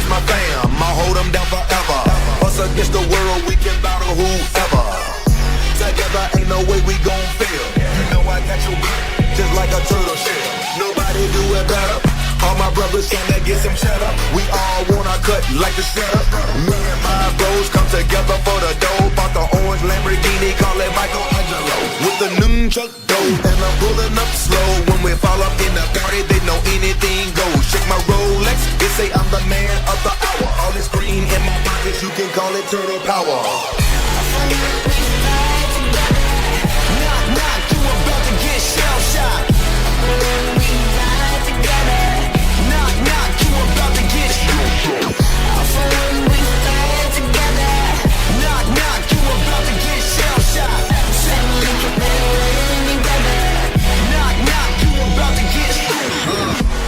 that's my fam. I'll hold them down forever. Us against the world, we can battle whoever. Together ain't no way we gon' fail. You know I got your back, just like a turtle shell. Nobody do it better. All my brothers tryna get some cheddar. We all wanna cut like the setup. Me and my bros come together for the dough. Bought the orange Lamborghini, call it Michelangelo. With the nunchuck dough, and I'm pulling up slow. When we fall up in the party, they know anything goes. Shake my Rolex, they say I'm the man of the hour. All this green in my pockets, you can call it turtle power. Knock, knock, you about to get shell-shocked.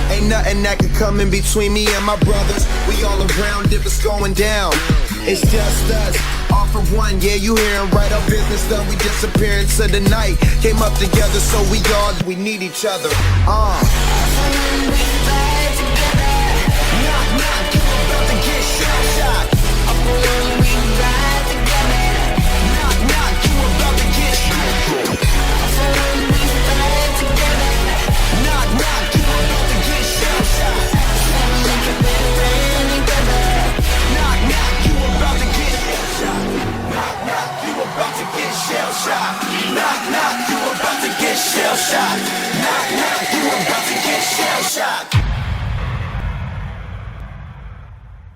Ain't nothing that can come in between me and my brothers. We all around if it's going down. It's just us, all for one. Yeah, you hearin' right, our business done. We disappear into the night. Came up together, so we need each other. Knock, knock, you about to get shell shocked. Knock, knock, you about to get shell shocked.